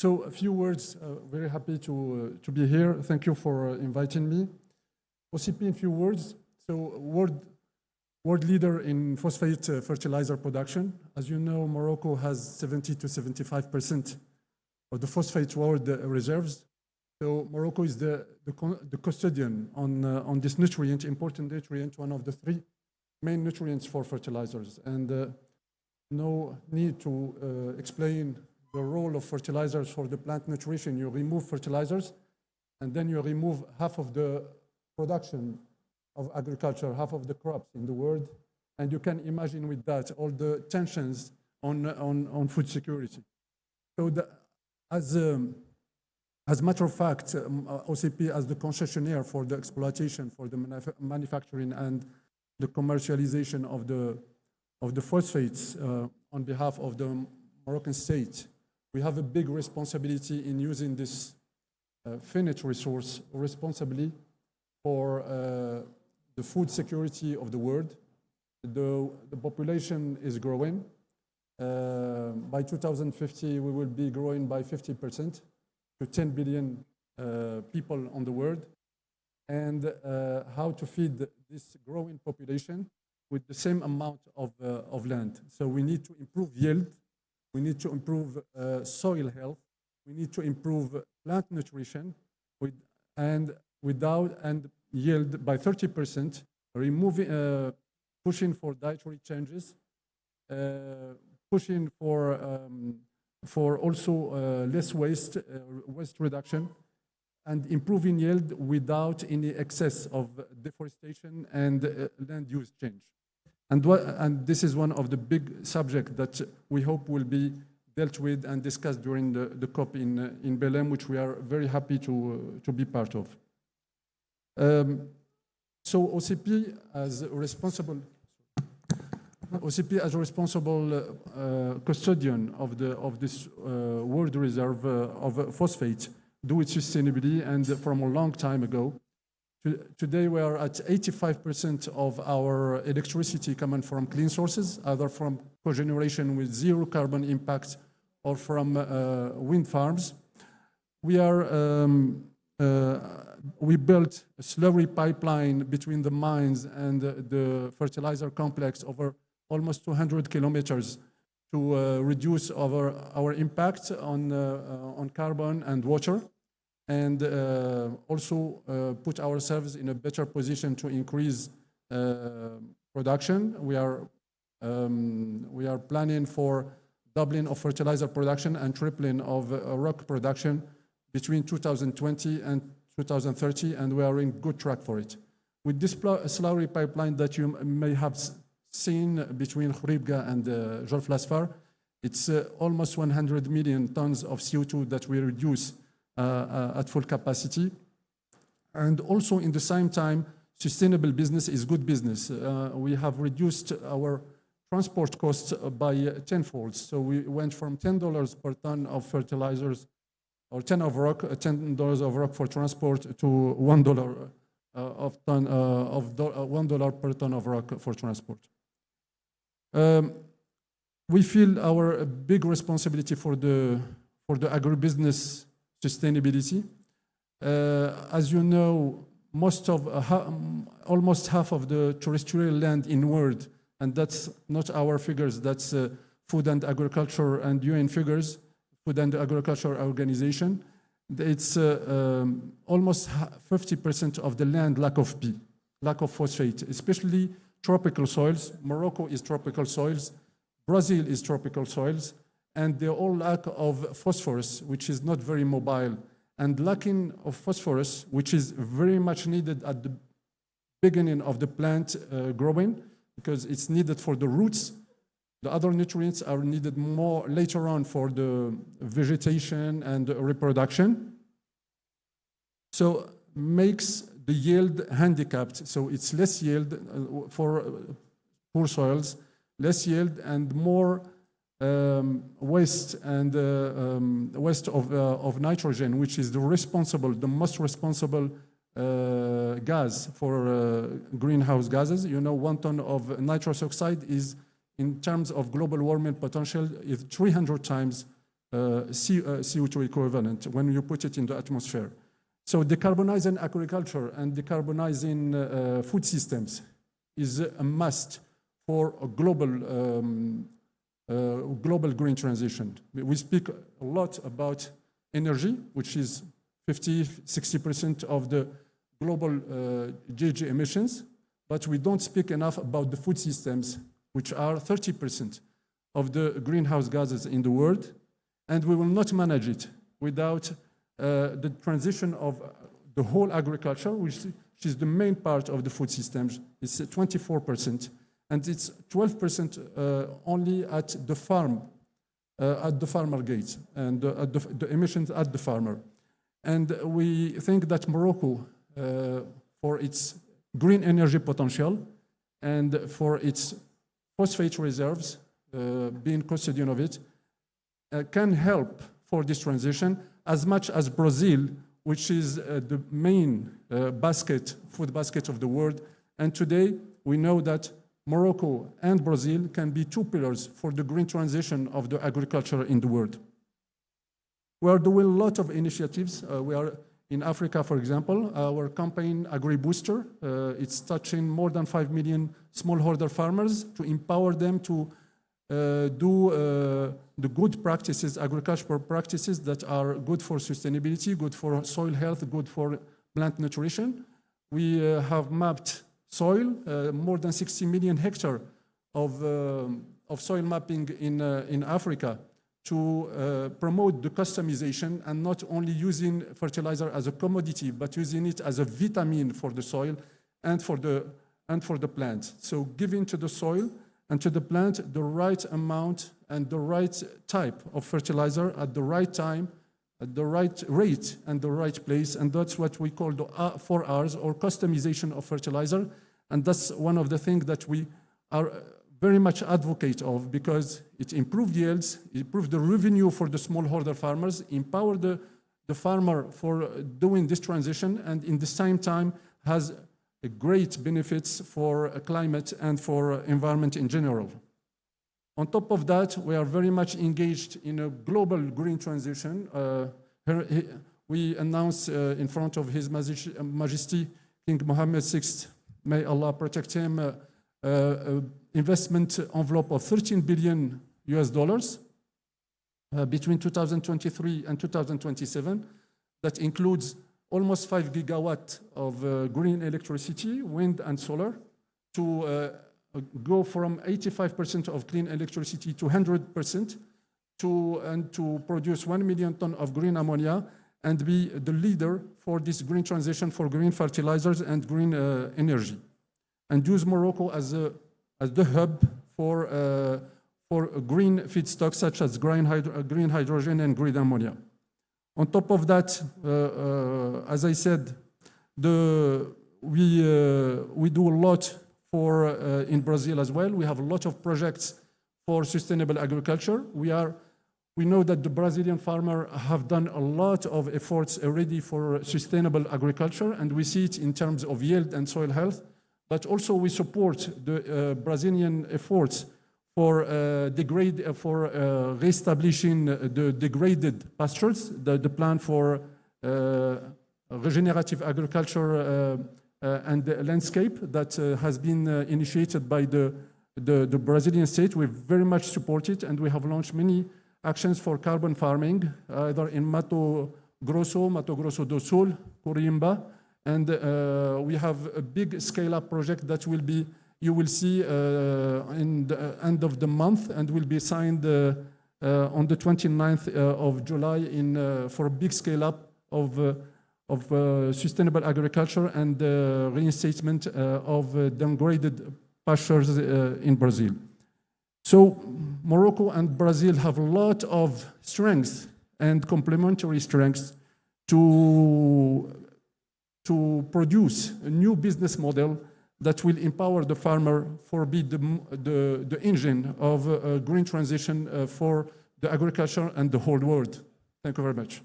So a few words, very happy to be here. Thank you for inviting me. OCP in few words. So world leader in phosphate fertilizer production. As you know, Morocco has 70 to 75% of the phosphate world reserves. So Morocco is the custodian on this nutrient, important nutrient, one of the three main nutrients for fertilizers. And no need to explain the role of fertilizers for the plant nutrition. You remove fertilizers, and then you remove half of the production of agriculture, half of the crops in the world, and you can imagine with that all the tensions on food security. So as a matter of fact, OCP as the concessionaire for the exploitation, for the manufacturing and the commercialization of the phosphates on behalf of the Moroccan state, we have a big responsibility in using this finite resource responsibly for the food security of the world. The population is growing. By 2050, we will be growing by 50% to 10 billion people on the world. And how to feed this growing population with the same amount of land. So we need to improve yield. We need to improve soil health. We need to improve plant nutrition and yield by 30%, pushing for dietary changes, pushing for also less waste reduction, and improving yield without any excess of deforestation and land use change. And this is one of the big subjects that we hope will be dealt with and discussed during the COP in Belém, which we are very happy to be part of. So OCP as a responsible custodian of this world reserve of phosphate, do it sustainably and from a long time ago. Today we are at 85% of our electricity coming from clean sources, either from cogeneration with zero carbon impact or from wind farms. We built a slurry pipeline between the mines and the fertilizer complex over almost 200 kilometers to reduce our impact on carbon and water, and also put ourselves in a better position to increase production. We are planning for doubling of fertilizer production and tripling of rock production between 2020 and 2030, and we are in good track for it. With this slurry pipeline that you may have seen between Khouribga and Jolf Lasfar, it's almost 100 million tons of CO2 that we reduce at full capacity. And also in the same time, sustainable business is good business. We have reduced our transport costs by tenfold. So we went from $10 per ton of fertilizers or $10 of rock for transport to $1 $1 per ton of rock for transport. We feel our big responsibility for the agribusiness sustainability. As you know, almost half of the terrestrial land in the world, and that's not our figures, that's Food and Agriculture and UN figures, Food and Agriculture Organization. It's almost 50% of the land lack of P, lack of phosphate, especially tropical soils. Morocco is tropical soils, Brazil is tropical soils, and they all lack of phosphorus, which is not very mobile. And lacking of phosphorus, which is very much needed at the beginning of the plant growing, because it's needed for the roots. The other nutrients are needed more later on for the vegetation and reproduction. So makes the yield handicapped. So it's less yield for poor soils, less yield and more waste and waste of nitrogen, which is the most responsible gas for greenhouse gases. You know, 1 ton of nitrous oxide is, in terms of global warming potential, is 300 times CO2 equivalent when you put it in the atmosphere. So decarbonizing agriculture and decarbonizing food systems is a must for a global green transition. We speak a lot about energy, which is 50–60% of the global GHG emissions, but we don't speak enough about the food systems, which are 30% of the greenhouse gases in the world, and we will not manage it without the transition of the whole agriculture, which is the main part of the food systems. It's 24%, and it's 12% only at the farmer gate, and the emissions at the farmer. And we think that Morocco, for its green energy potential and for its phosphate reserves, being custodian of it, can help for this transition as much as Brazil, which is the main food basket of the world. And today, we know that Morocco and Brazil can be two pillars for the green transition of the agriculture in the world. We are doing a lot of initiatives. We are in Africa, for example, our campaign AgriBooster, it's touching more than 5 million smallholder farmers to empower them to do the good practices, agricultural practices that are good for sustainability, good for soil health, good for plant nutrition. We have mapped soil, more than 60 million hectares of soil mapping in Africa to promote the customization and not only using fertilizer as a commodity, but using it as a vitamin for the soil and for the plant. So giving to the soil and to the plant the right amount and the right type of fertilizer at the right time, at the right rate and the right place, and that's what we call the 4 Rs, or customization of fertilizer. And that's one of the things that we are very much advocate of, because it improves yields, it improves the revenue for the smallholder farmers, empower the farmer for doing this transition, and in the same time has great benefits for climate and for environment in general. On top of that, we are very much engaged in a global green transition. We announced in front of His Majesty King Mohammed VI, may Allah protect him, investment envelope of $13 billion between 2023 and 2027. That includes almost 5 gigawatts of green electricity, wind and solar, to go from 85% of clean electricity to 100%, and to produce 1 million tons of green ammonia and be the leader for this green transition for green fertilizers and green energy. And use Morocco as the hub for green feedstocks such as green hydrogen and green ammonia. On top of that, as I said, we do a lot in Brazil as well. We have a lot of projects for sustainable agriculture. We know that the Brazilian farmers have done a lot of efforts already for sustainable agriculture, and we see it in terms of yield and soil health. But also we support the Brazilian efforts for reestablishing the degraded pastures, the plan for regenerative agriculture and the landscape that has been initiated by the Brazilian state. We very much support it, and we have launched many actions for carbon farming, either in Mato Grosso do Sul, Corimba, and we have a big scale-up project that you will see in the end of the month, and will be signed on the 29th of July for a big scale-up of sustainable agriculture and reinstatement of degraded pastures in Brazil. So Morocco and Brazil have a lot of strengths and complementary strengths to produce a new business model that will empower the farmer for be the engine of a green transition for the agriculture and the whole world. Thank you very much.